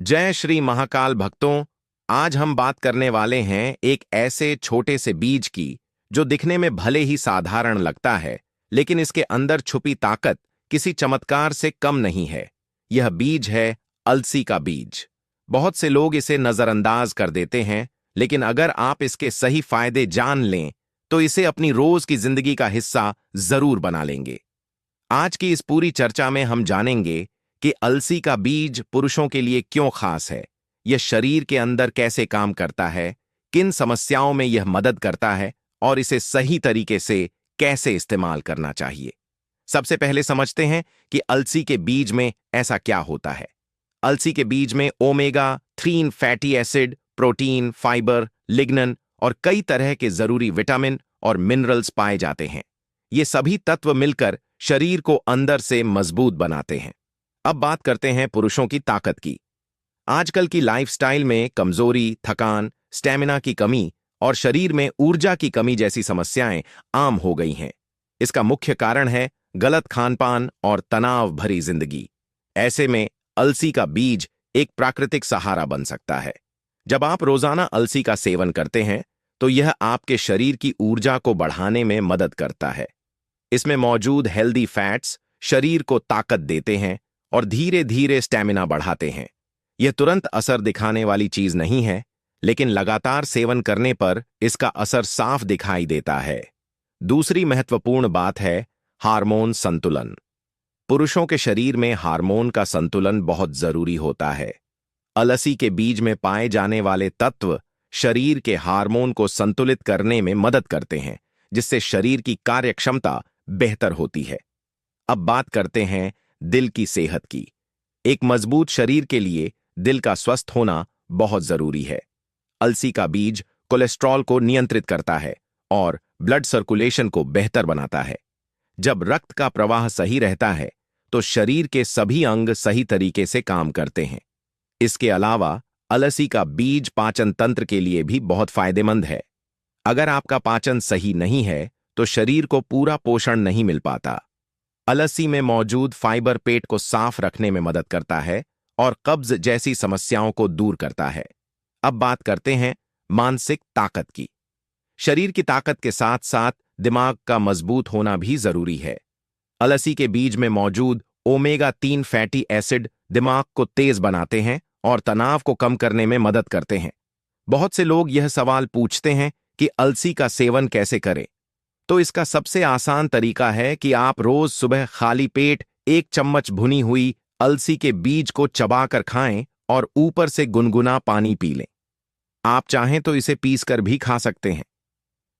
जय श्री महाकाल भक्तों। आज हम बात करने वाले हैं एक ऐसे छोटे से बीज की जो दिखने में भले ही साधारण लगता है, लेकिन इसके अंदर छुपी ताकत किसी चमत्कार से कम नहीं है। यह बीज है अलसी का बीज। बहुत से लोग इसे नजरअंदाज कर देते हैं, लेकिन अगर आप इसके सही फायदे जान लें तो इसे अपनी रोज की जिंदगी का हिस्सा जरूर बना लेंगे। आज की इस पूरी चर्चा में हम जानेंगे कि अलसी का बीज पुरुषों के लिए क्यों खास है, यह शरीर के अंदर कैसे काम करता है, किन समस्याओं में यह मदद करता है और इसे सही तरीके से कैसे इस्तेमाल करना चाहिए। सबसे पहले समझते हैं कि अलसी के बीज में ऐसा क्या होता है। अलसी के बीज में omega 3 fatty acid, protein, fibre, lignan और कई तरह के जरूरी विटामिन और मिनरल्स पाए जाते हैं। ये सभी तत्व मिलकर शरीर को अंदर से मजबूत बनाते हैं। अब बात करते हैं पुरुषों की ताकत की। आजकल की लाइफस्टाइल में कमजोरी, थकान, स्टेमिना की कमी और शरीर में ऊर्जा की कमी जैसी समस्याएं आम हो गई हैं। इसका मुख्य कारण है गलत खानपान और तनाव भरी जिंदगी। ऐसे में अलसी का बीज एक प्राकृतिक सहारा बन सकता है। जब आप रोजाना अलसी का सेवन करते हैं तो यह आपके शरीर की ऊर्जा को बढ़ाने में मदद करता है। इसमें मौजूद हेल्दी फैट्स शरीर को ताकत देते हैं और धीरे धीरे स्टेमिना बढ़ाते हैं। यह तुरंत असर दिखाने वाली चीज नहीं है, लेकिन लगातार सेवन करने पर इसका असर साफ दिखाई देता है। दूसरी महत्वपूर्ण बात है हार्मोन संतुलन। पुरुषों के शरीर में हार्मोन का संतुलन बहुत जरूरी होता है। अलसी के बीज में पाए जाने वाले तत्व शरीर के हार्मोन को संतुलित करने में मदद करते हैं, जिससे शरीर की कार्यक्षमता बेहतर होती है। अब बात करते हैं दिल की सेहत की। एक मजबूत शरीर के लिए दिल का स्वस्थ होना बहुत जरूरी है। अलसी का बीज कोलेस्ट्रॉल को नियंत्रित करता है और ब्लड सर्कुलेशन को बेहतर बनाता है। जब रक्त का प्रवाह सही रहता है तो शरीर के सभी अंग सही तरीके से काम करते हैं। इसके अलावा अलसी का बीज पाचन तंत्र के लिए भी बहुत फायदेमंद है। अगर आपका पाचन सही नहीं है तो शरीर को पूरा पोषण नहीं मिल पाता। अलसी में मौजूद फाइबर पेट को साफ रखने में मदद करता है और कब्ज जैसी समस्याओं को दूर करता है। अब बात करते हैं मानसिक ताकत की। शरीर की ताकत के साथ साथ दिमाग का मजबूत होना भी जरूरी है। अलसी के बीज में मौजूद ओमेगा 3 फैटी एसिड दिमाग को तेज बनाते हैं और तनाव को कम करने में मदद करते हैं। बहुत से लोग यह सवाल पूछते हैं कि अलसी का सेवन कैसे करें। तो इसका सबसे आसान तरीका है कि आप रोज सुबह खाली पेट 1 चम्मच भुनी हुई अलसी के बीज को चबाकर खाएं और ऊपर से गुनगुना पानी पी लें। आप चाहें तो इसे पीसकर भी खा सकते हैं।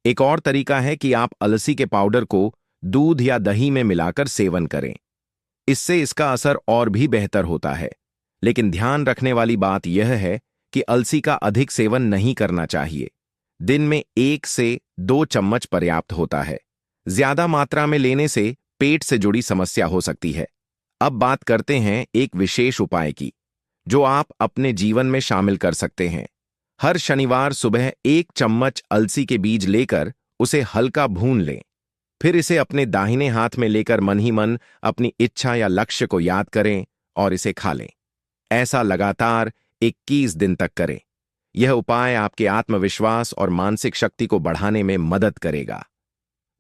एक और तरीका है कि आप अलसी के पाउडर को दूध या दही में मिलाकर सेवन करें। इससे इसका असर और भी बेहतर होता है। लेकिन ध्यान रखने वाली बात यह है कि अलसी का अधिक सेवन नहीं करना चाहिए। दिन में 1 से 2 चम्मच पर्याप्त होता है। ज्यादा मात्रा में लेने से पेट से जुड़ी समस्या हो सकती है। अब बात करते हैं एक विशेष उपाय की, जो आप अपने जीवन में शामिल कर सकते हैं। हर शनिवार सुबह 1 चम्मच अलसी के बीज लेकर उसे हल्का भून लें। फिर इसे अपने दाहिने हाथ में लेकर मन ही मन अपनी इच्छा या लक्ष्य को याद करें और इसे खा लें। ऐसा लगातार 21 दिन तक करें। यह उपाय आपके आत्मविश्वास और मानसिक शक्ति को बढ़ाने में मदद करेगा।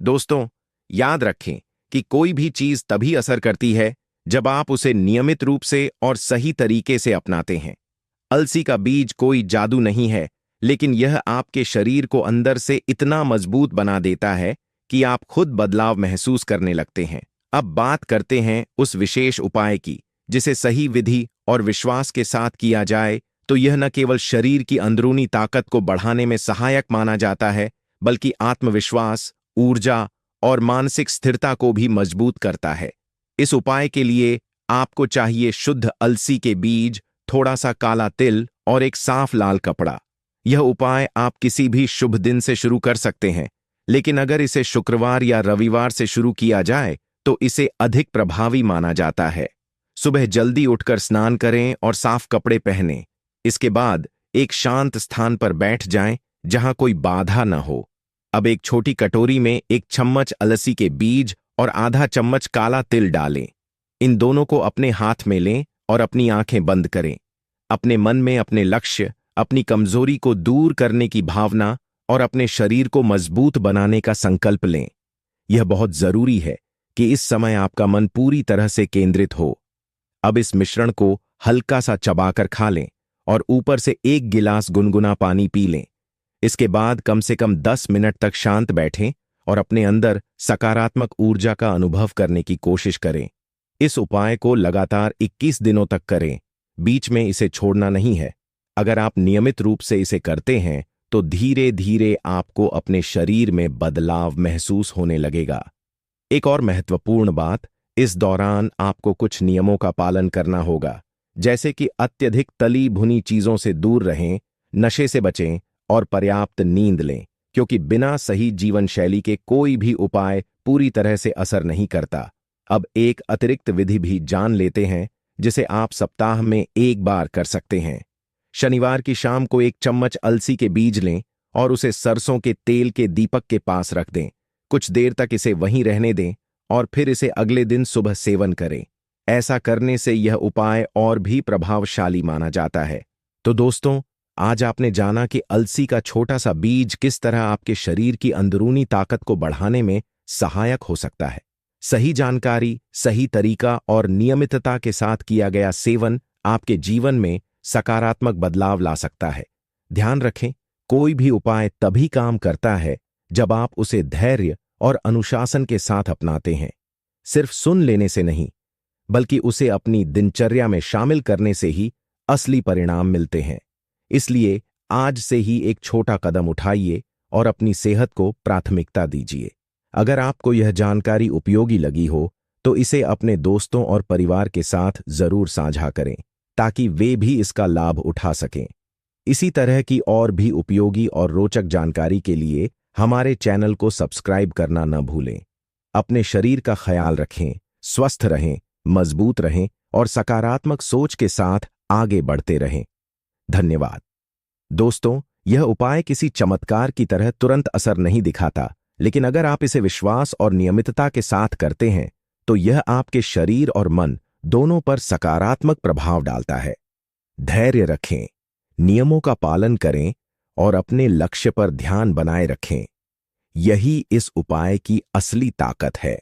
दोस्तों, याद रखें कि कोई भी चीज तभी असर करती है जब आप उसे नियमित रूप से और सही तरीके से अपनाते हैं। अलसी का बीज कोई जादू नहीं है, लेकिन यह आपके शरीर को अंदर से इतना मजबूत बना देता है कि आप खुद बदलाव महसूस करने लगते हैं। अब बात करते हैं उस विशेष उपाय की, जिसे सही विधि और विश्वास के साथ किया जाए तो यह न केवल शरीर की अंदरूनी ताकत को बढ़ाने में सहायक माना जाता है, बल्कि आत्मविश्वास, ऊर्जा और मानसिक स्थिरता को भी मजबूत करता है। इस उपाय के लिए आपको चाहिए शुद्ध अलसी के बीज, थोड़ा सा काला तिल और एक साफ लाल कपड़ा। यह उपाय आप किसी भी शुभ दिन से शुरू कर सकते हैं, लेकिन अगर इसे शुक्रवार या रविवार से शुरू किया जाए तो इसे अधिक प्रभावी माना जाता है। सुबह जल्दी उठकर स्नान करें और साफ कपड़े पहनें। इसके बाद एक शांत स्थान पर बैठ जाएं जहां कोई बाधा न हो। अब एक छोटी कटोरी में 1 चम्मच अलसी के बीज और आधा चम्मच काला तिल डालें। इन दोनों को अपने हाथ में लें और अपनी आंखें बंद करें। अपने मन में अपने लक्ष्य, अपनी कमजोरी को दूर करने की भावना और अपने शरीर को मजबूत बनाने का संकल्प लें। यह बहुत जरूरी है कि इस समय आपका मन पूरी तरह से केंद्रित हो। अब इस मिश्रण को हल्का सा चबाकर खा लें और ऊपर से 1 गिलास गुनगुना पानी पी लें। इसके बाद कम से कम 10 मिनट तक शांत बैठें और अपने अंदर सकारात्मक ऊर्जा का अनुभव करने की कोशिश करें। इस उपाय को लगातार 21 दिनों तक करें, बीच में इसे छोड़ना नहीं है। अगर आप नियमित रूप से इसे करते हैं तो धीरे धीरे आपको अपने शरीर में बदलाव महसूस होने लगेगा। एक और महत्वपूर्ण बात, इस दौरान आपको कुछ नियमों का पालन करना होगा, जैसे कि अत्यधिक तली भुनी चीजों से दूर रहें, नशे से बचें और पर्याप्त नींद लें, क्योंकि बिना सही जीवन शैली के कोई भी उपाय पूरी तरह से असर नहीं करता। अब एक अतिरिक्त विधि भी जान लेते हैं, जिसे आप सप्ताह में 1 बार कर सकते हैं। शनिवार की शाम को 1 चम्मच अलसी के बीज लें और उसे सरसों के तेल के दीपक के पास रख दें। कुछ देर तक इसे वहीं रहने दें और फिर इसे अगले दिन सुबह सेवन करें। ऐसा करने से यह उपाय और भी प्रभावशाली माना जाता है। तो दोस्तों, आज आपने जाना कि अलसी का छोटा सा बीज किस तरह आपके शरीर की अंदरूनी ताकत को बढ़ाने में सहायक हो सकता है। सही जानकारी, सही तरीका और नियमितता के साथ किया गया सेवन आपके जीवन में सकारात्मक बदलाव ला सकता है। ध्यान रखें, कोई भी उपाय तभी काम करता है जब आप उसे धैर्य और अनुशासन के साथ अपनाते हैं। सिर्फ सुन लेने से नहीं, बल्कि उसे अपनी दिनचर्या में शामिल करने से ही असली परिणाम मिलते हैं। इसलिए आज से ही एक छोटा कदम उठाइए और अपनी सेहत को प्राथमिकता दीजिए। अगर आपको यह जानकारी उपयोगी लगी हो तो इसे अपने दोस्तों और परिवार के साथ जरूर साझा करें, ताकि वे भी इसका लाभ उठा सकें। इसी तरह की और भी उपयोगी और रोचक जानकारी के लिए हमारे चैनल को सब्सक्राइब करना न भूलें। अपने शरीर का ख्याल रखें, स्वस्थ रहें, मजबूत रहें और सकारात्मक सोच के साथ आगे बढ़ते रहें। धन्यवाद। दोस्तों, यह उपाय किसी चमत्कार की तरह तुरंत असर नहीं दिखाता, लेकिन अगर आप इसे विश्वास और नियमितता के साथ करते हैं तो यह आपके शरीर और मन दोनों पर सकारात्मक प्रभाव डालता है। धैर्य रखें, नियमों का पालन करें और अपने लक्ष्य पर ध्यान बनाए रखें। यही इस उपाय की असली ताकत है।